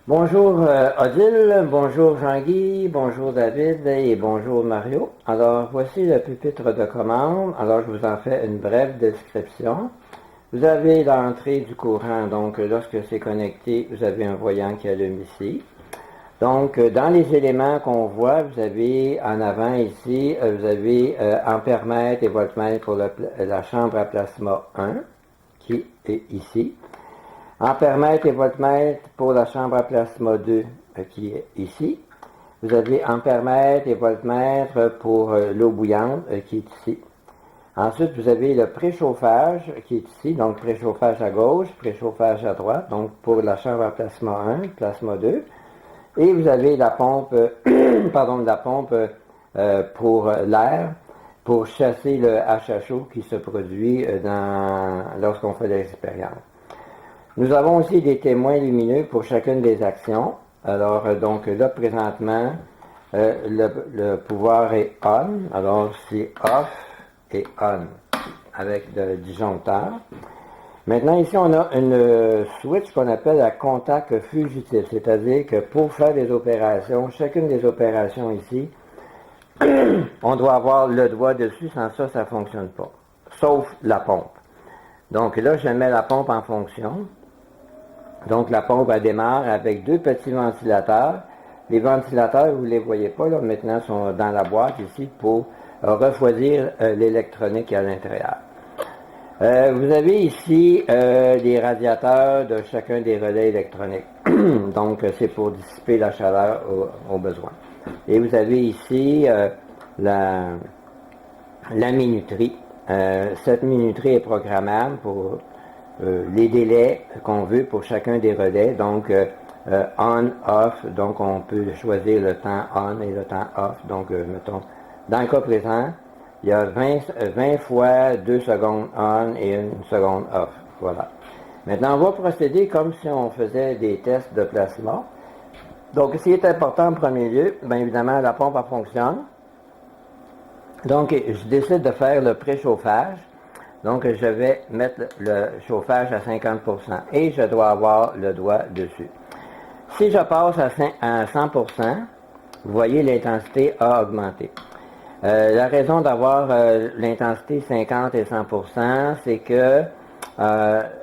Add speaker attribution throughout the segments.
Speaker 1: Bonjour Odile, bonjour Jean-Guy, bonjour David et bonjour Mario. Alors voici le pupitre de commande. Alors je vous en fais une brève description. Vous avez l'entrée du courant, donc lorsque c'est connecté, vous avez un voyant qui allume ici. Donc dans les éléments qu'on voit, vous avez en avant ici, vous avez ampèremètre et voltmètre pour la chambre à plasma 1 qui est ici. Ampèremètre et voltmètre pour la chambre à plasma 2 qui est ici. Vous avez ampèremètre et voltmètre pour l'eau bouillante qui est ici. Ensuite, vous avez le préchauffage qui est ici, donc préchauffage à gauche, préchauffage à droite, donc pour la chambre à plasma 1, plasma 2. Et vous avez la pompe, pour l'air, pour chasser le HHO qui se produit lorsqu'on fait l'expérience. Nous avons aussi des témoins lumineux pour chacune des actions. Alors, donc là, présentement, le pouvoir est on. Alors, c'est off et on avec le disjoncteur. Maintenant, ici, on a une switch qu'on appelle la contact fugitif. C'est-à-dire que pour faire des opérations, chacune des opérations ici, on doit avoir le doigt dessus. Sans ça, ça ne fonctionne pas. Sauf la pompe. Donc là, je mets la pompe en fonction. Donc, la pompe, elle démarre avec deux petits ventilateurs. Les ventilateurs, vous ne les voyez pas, là, maintenant, sont dans la boîte ici pour refroidir l'électronique à l'intérieur. Vous avez ici les radiateurs de chacun des relais électroniques. Donc, c'est pour dissiper la chaleur au besoin. Et vous avez ici la minuterie. Cette minuterie est programmable pour les délais qu'on veut pour chacun des relais, donc on, off, donc on peut choisir le temps on et le temps off, donc mettons, dans le cas présent, il y a 20 fois 2 secondes on et 1 seconde off, voilà. Maintenant, on va procéder comme si on faisait des tests de plasma. Donc, ce qui est important en premier lieu, bien évidemment, la pompe elle fonctionne. Donc, je décide de faire le préchauffage. Donc, je vais mettre le chauffage à 50% et je dois avoir le doigt dessus. Si je passe à 100%, vous voyez, l'intensité a augmenté. La raison d'avoir l'intensité 50 et 100%, c'est que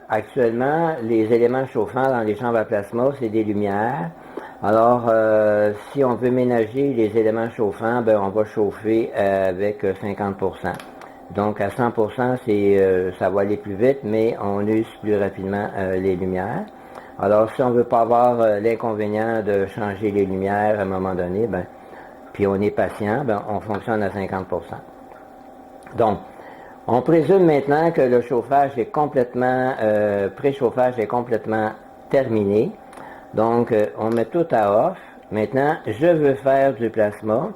Speaker 1: actuellement, les éléments chauffants dans les chambres à plasma, c'est des lumières. Alors, si on veut ménager les éléments chauffants, ben, on va chauffer avec 50%. Donc, à 100%, ça va aller plus vite, mais on use plus rapidement les lumières. Alors, si on ne veut pas avoir l'inconvénient de changer les lumières à un moment donné, ben, puis on est patient, ben, on fonctionne à 50%. Donc, on présume maintenant que le chauffage est complètement, préchauffage est complètement terminé. Donc, on met tout à off. Maintenant, je veux faire du plasma.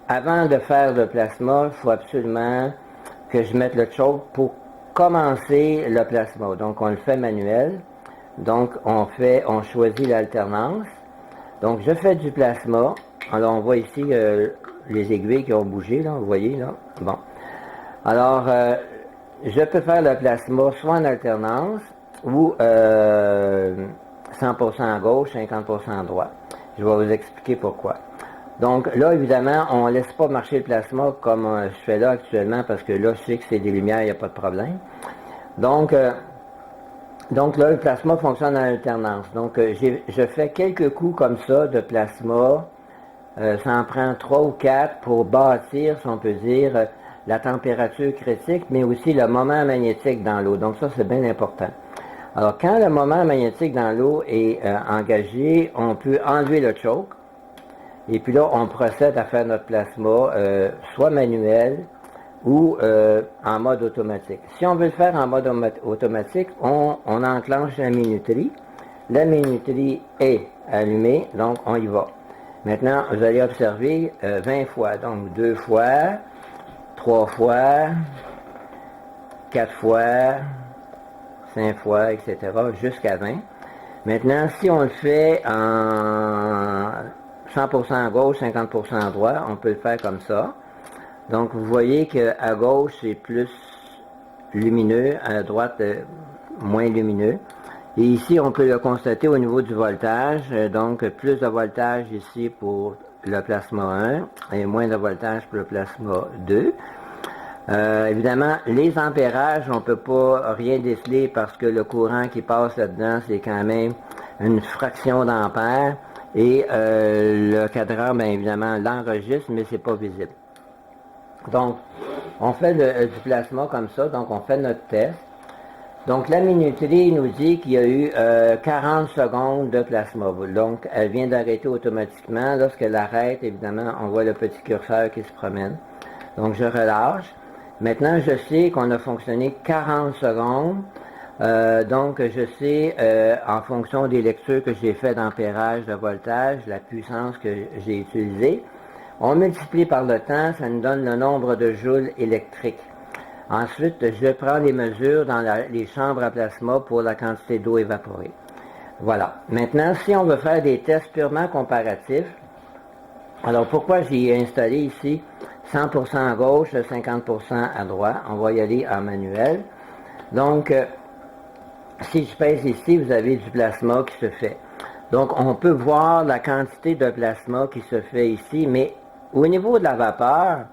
Speaker 1: Avant de faire le plasma, il faut absolument que je mette le choke pour commencer le plasma. Donc, on le fait manuel. Donc, on choisit l'alternance. Donc, je fais du plasma. Alors, on voit ici les aiguilles qui ont bougé, là, vous voyez, là. Bon. Alors, je peux faire le plasma soit en alternance ou 100% à gauche, 50% à droite. Je vais vous expliquer pourquoi. Donc là, évidemment, on ne laisse pas marcher le plasma comme je fais là actuellement parce que là, je sais que c'est des lumières, il n'y a pas de problème. Donc là, le plasma fonctionne en alternance. Donc, je fais quelques coups comme ça de plasma. Ça en prend 3 ou 4 pour bâtir, si on peut dire, la température critique, mais aussi le moment magnétique dans l'eau. Donc ça, c'est bien important. Alors, quand le moment magnétique dans l'eau est engagé, on peut enlever le choke. Et puis là, on procède à faire notre plasma, soit manuel ou en mode automatique. Si on veut le faire en mode automatique, on enclenche la minuterie. La minuterie est allumée, donc on y va. Maintenant, vous allez observer 20 fois. Donc 2 fois, 3 fois, 4 fois, 5 fois, etc., jusqu'à 20. Maintenant, si on le fait en 100% à gauche, 50% à droite, on peut le faire comme ça. Donc, vous voyez qu'à gauche, c'est plus lumineux, à droite, moins lumineux. Et ici, on peut le constater au niveau du voltage. Donc, plus de voltage ici pour le plasma 1 et moins de voltage pour le plasma 2. Évidemment, les ampérages, on ne peut pas rien déceler parce que le courant qui passe là-dedans, c'est quand même une fraction d'ampère. Et le cadran, bien évidemment, l'enregistre, mais c'est pas visible. Donc, on fait du plasma comme ça, donc on fait notre test. Donc, la minuterie nous dit qu'il y a eu 40 secondes de plasma. Donc, elle vient d'arrêter automatiquement. Lorsqu'elle arrête, évidemment, on voit le petit curseur qui se promène. Donc, je relâche. Maintenant, je sais qu'on a fonctionné 40 secondes. Donc, je sais, en fonction des lectures que j'ai faites d'ampérage, de voltage, la puissance que j'ai utilisée, on multiplie par le temps, ça nous donne le nombre de joules électriques. Ensuite, je prends les mesures dans les chambres à plasma pour la quantité d'eau évaporée. Voilà. Maintenant, si on veut faire des tests purement comparatifs, alors pourquoi j'ai installé ici 100% à gauche, 50% à droite, on va y aller en manuel. Donc, si je pèse ici, vous avez du plasma qui se fait. Donc, on peut voir la quantité de plasma qui se fait ici, mais au niveau de la vapeur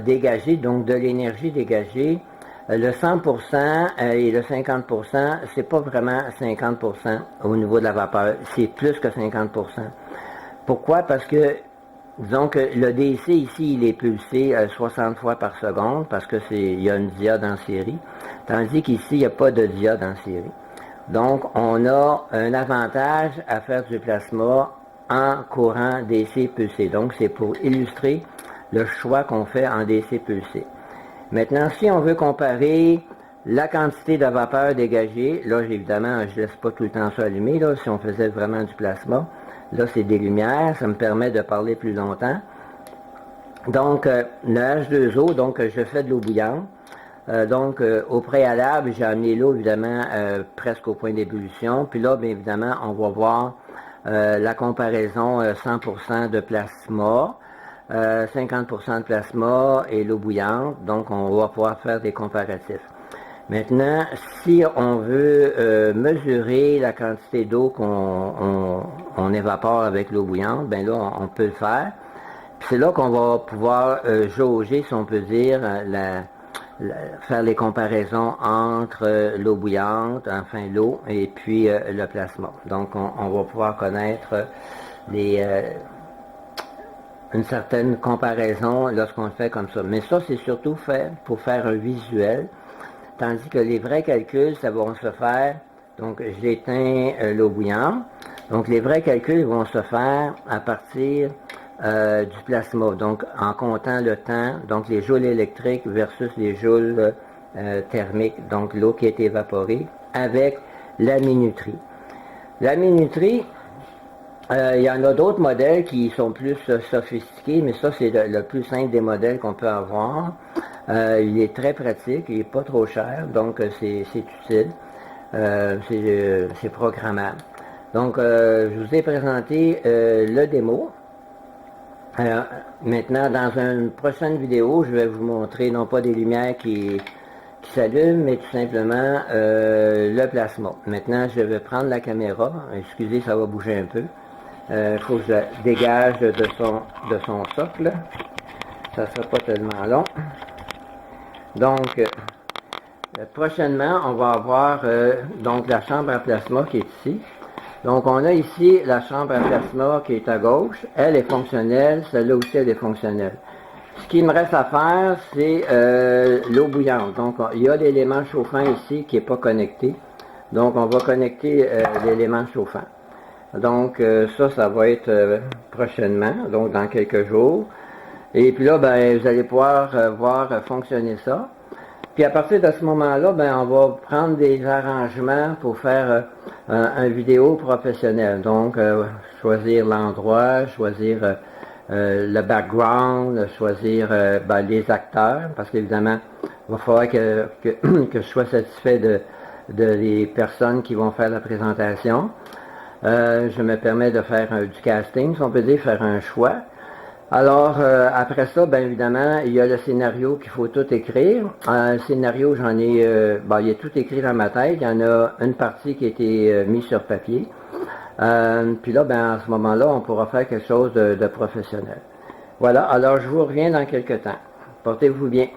Speaker 1: dégagée, donc de l'énergie dégagée, le 100% et le 50%, c'est pas vraiment 50% au niveau de la vapeur, c'est plus que 50%. Pourquoi? Parce que, disons que le DC ici, il est pulsé 60 fois par seconde, parce que il y a une diode en série, tandis qu'ici, il n'y a pas de diode en série. Donc, on a un avantage à faire du plasma en courant DC pulsé. Donc, c'est pour illustrer le choix qu'on fait en DC pulsé. Maintenant, si on veut comparer la quantité de vapeur dégagée, là, évidemment, je ne laisse pas tout le temps ça allumé, là, si on faisait vraiment du plasma. Là, c'est des lumières, ça me permet de parler plus longtemps. Donc, le H2O, donc, je fais de l'eau bouillante. Donc, au préalable, j'ai amené l'eau, évidemment, presque au point d'ébullition. Puis là, bien évidemment, on va voir la comparaison 100% de plasma, 50% de plasma et l'eau bouillante. Donc, on va pouvoir faire des comparatifs. Maintenant, si on veut mesurer la quantité d'eau qu'on évapore avec l'eau bouillante, bien là, on peut le faire. Puis c'est là qu'on va pouvoir jauger, si on peut dire, faire les comparaisons entre l'eau bouillante, enfin l'eau, et puis le plasma. Donc, on va pouvoir connaître une certaine comparaison lorsqu'on le fait comme ça. Mais ça, c'est surtout fait pour faire un visuel, tandis que les vrais calculs, ça va se faire, donc j'éteins l'eau bouillante. Donc, les vrais calculs vont se faire à partir du plasma, donc en comptant le temps, donc les joules électriques versus les joules thermiques, donc l'eau qui a été évaporée, avec la minuterie. La minuterie, il y en a d'autres modèles qui sont plus sophistiqués, mais ça c'est le plus simple des modèles qu'on peut avoir. Il est très pratique, il n'est pas trop cher, donc c'est utile, c'est programmable. Donc, je vous ai présenté le démo. Alors, maintenant, dans une prochaine vidéo, je vais vous montrer non pas des lumières qui s'allument, mais tout simplement le plasma. Maintenant, je vais prendre la caméra. Excusez, ça va bouger un peu. Il faut que je la dégage de son socle. Ça ne sera pas tellement long. Donc, prochainement, on va avoir donc la chambre à plasma qui est ici. Donc, on a ici la chambre à plasma qui est à gauche. Elle est fonctionnelle. Celle-là aussi, elle est fonctionnelle. Ce qui me reste à faire, c'est l'eau bouillante. Donc, il y a l'élément chauffant ici qui n'est pas connecté. Donc, on va connecter l'élément chauffant. Donc, ça va être prochainement, donc dans quelques jours. Et puis là, ben, vous allez pouvoir voir fonctionner ça. Puis à partir de ce moment-là, ben, on va prendre des arrangements pour faire un vidéo professionnel. Donc, choisir l'endroit, choisir le background, choisir ben, les acteurs, parce qu'évidemment, il va falloir que je sois satisfait de les personnes qui vont faire la présentation. Je me permets de faire du casting, si on peut dire, faire un choix. Alors, après ça, bien évidemment, il y a le scénario qu'il faut tout écrire. Le scénario, il y a tout écrit dans ma tête. Il y en a une partie qui a été mise sur papier. Puis là, ben, à ce moment-là, on pourra faire quelque chose de professionnel. Voilà, alors je vous reviens dans quelques temps. Portez-vous bien.